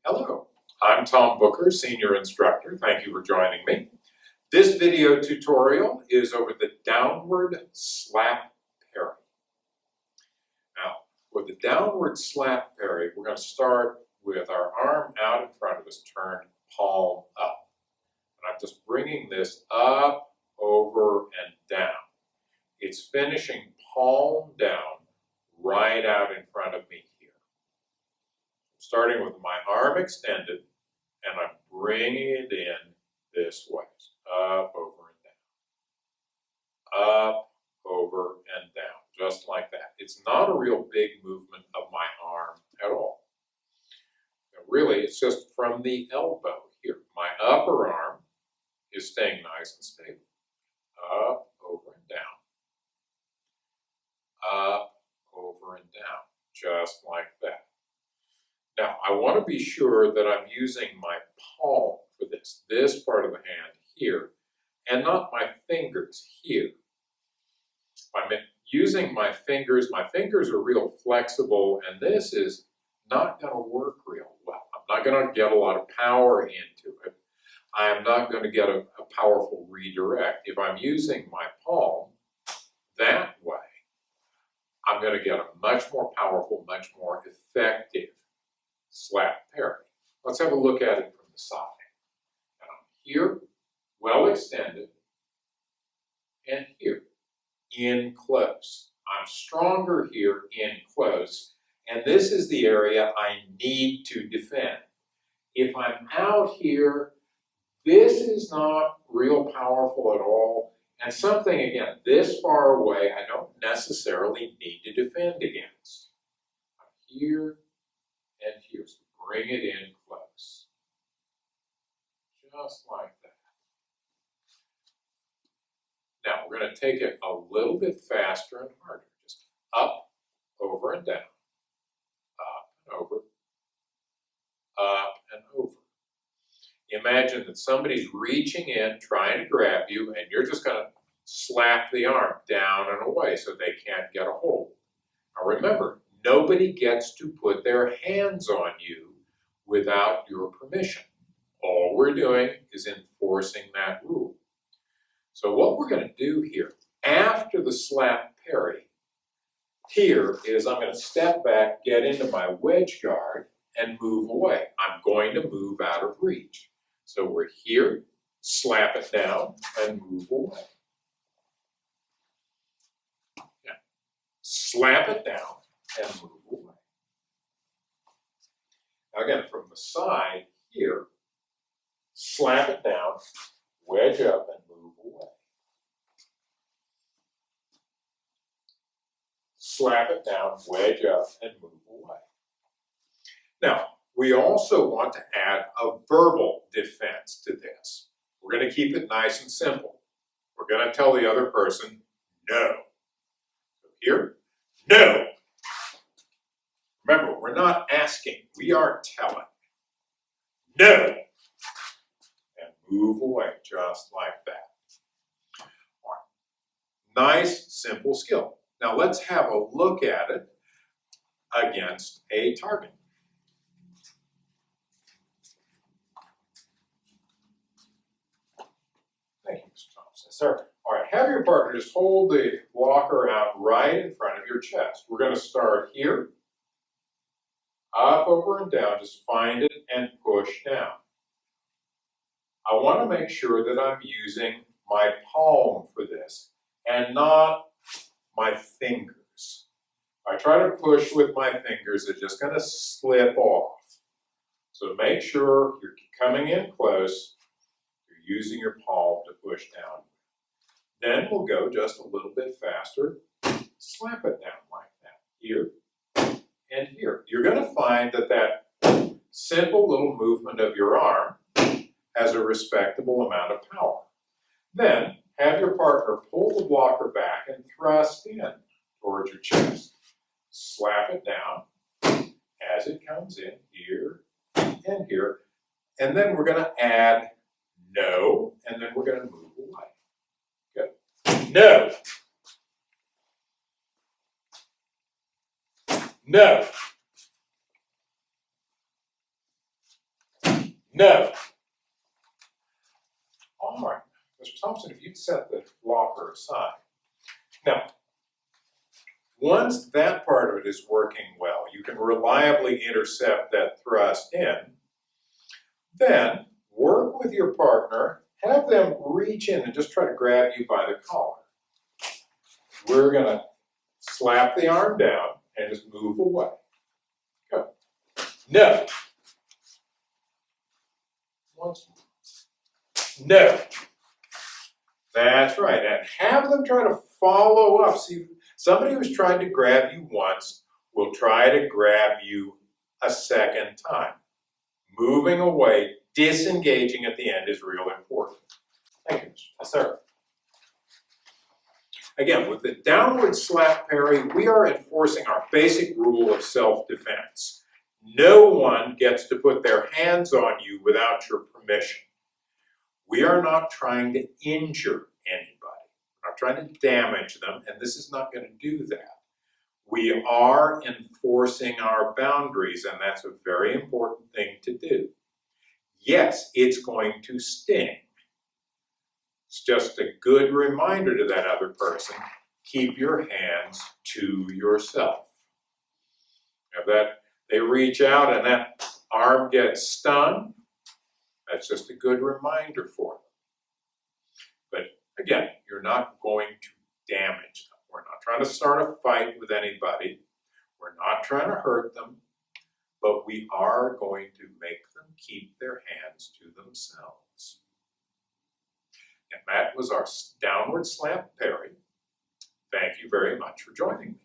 Hello, I'm Tom Booker, Senior Instructor. Thank you for joining me. This video tutorial is over the Downward Slap Parry. Now, for the Downward Slap Parry, we're going to start with our arm out in front of us, turned palm up. And I'm just bringing this up, over, and down. It's finishing palm down, right out in front of me here. Starting with my arm extended, and I'm bringing it in this way. Up, over, and down. Up, over, and down. Just like that. It's not a real big movement of my arm at all. And really, it's just from the elbow here. My upper arm is staying nice and stable. Up, over, and down. Up, over, and down. Just like that. Now, I want to be sure that I'm using my palm for this part of the hand here, and not my fingers here. I'm using my fingers are real flexible, and this is not going to work real well. I'm not going to get a lot of power into it. I'm not going to get a powerful redirect. If I'm using my palm that way, I'm going to get a much more powerful, much more effective slap parry. Let's have a look at it from the side. And I'm here, well extended, and here, in close. I'm stronger here in close, and this is the area I need to defend. If I'm out here, this is not real powerful at all, and something, again, this far away, I don't necessarily need to defend against. I'm here and here, so bring it in close. Just like that. Now, we're going to take it a little bit faster and harder. Just up, over, and down. Up and over. Up and over. Imagine that somebody's reaching in, trying to grab you, and you're just going to slap the arm down and away so they can't get a hold. Now remember, nobody gets to put their hands on you without your permission. All we're doing is enforcing that rule. So what we're going to do here, after the slap parry, here is I'm going to step back, get into my wedge guard, and move away. I'm going to move out of reach. So we're here, slap it down, and move away. Now, slap it down and move away. Now again, from the side here, slap it down, wedge up, and move away. Slap it down, wedge up, and move away. Now, we also want to add a verbal defense to this. We're going to keep it nice and simple. We're going to tell the other person, no. So here, no. Remember, we're not asking, we are telling. No. And move away, just like that. All right. Nice, simple skill. Now let's have a look at it against a target. Thank you, Mr. Thompson. Sir. All right, have your partner just hold the blocker out right in front of your chest. We're going to start here. Up, over, and down, just find it and push down. I want to make sure that I'm using my palm for this and not my fingers. If I try to push with my fingers, they're just going to slip off. So make sure you're coming in close, you're using your palm to push down. Then we'll go just a little bit faster, slap it down like that, here. And here, you're going to find that that simple little movement of your arm has a respectable amount of power. Then, have your partner pull the blocker back and thrust in towards your chest. Slap it down as it comes in here and here. And then we're going to add no, and then we're going to move away. Good. No. No. No. All right, Mr. Thompson, if you'd set the blocker aside. Now, once that part of it is working well, you can reliably intercept that thrust in, then work with your partner, have them reach in and just try to grab you by the collar. We're going to slap the arm down and just move away. Go. No. Once more. No. That's right. And have them try to follow up. See, somebody who's tried to grab you once will try to grab you a second time. Moving away, disengaging at the end is real important. Thank you, Mr. Yes, sir. Again, with the downward slap parry, we are enforcing our basic rule of self-defense. No one gets to put their hands on you without your permission. We are not trying to injure anybody. We're not trying to damage them, and this is not going to do that. We are enforcing our boundaries, and that's a very important thing to do. Yes, it's going to sting. It's just a good reminder to that other person, keep your hands to yourself. If they reach out and that arm gets stung, that's just a good reminder for them. But again, you're not going to damage them. We're not trying to start a fight with anybody. We're not trying to hurt them, but we are going to make them keep their hands to themselves. And that was our downward slap parry. Thank you very much for joining me.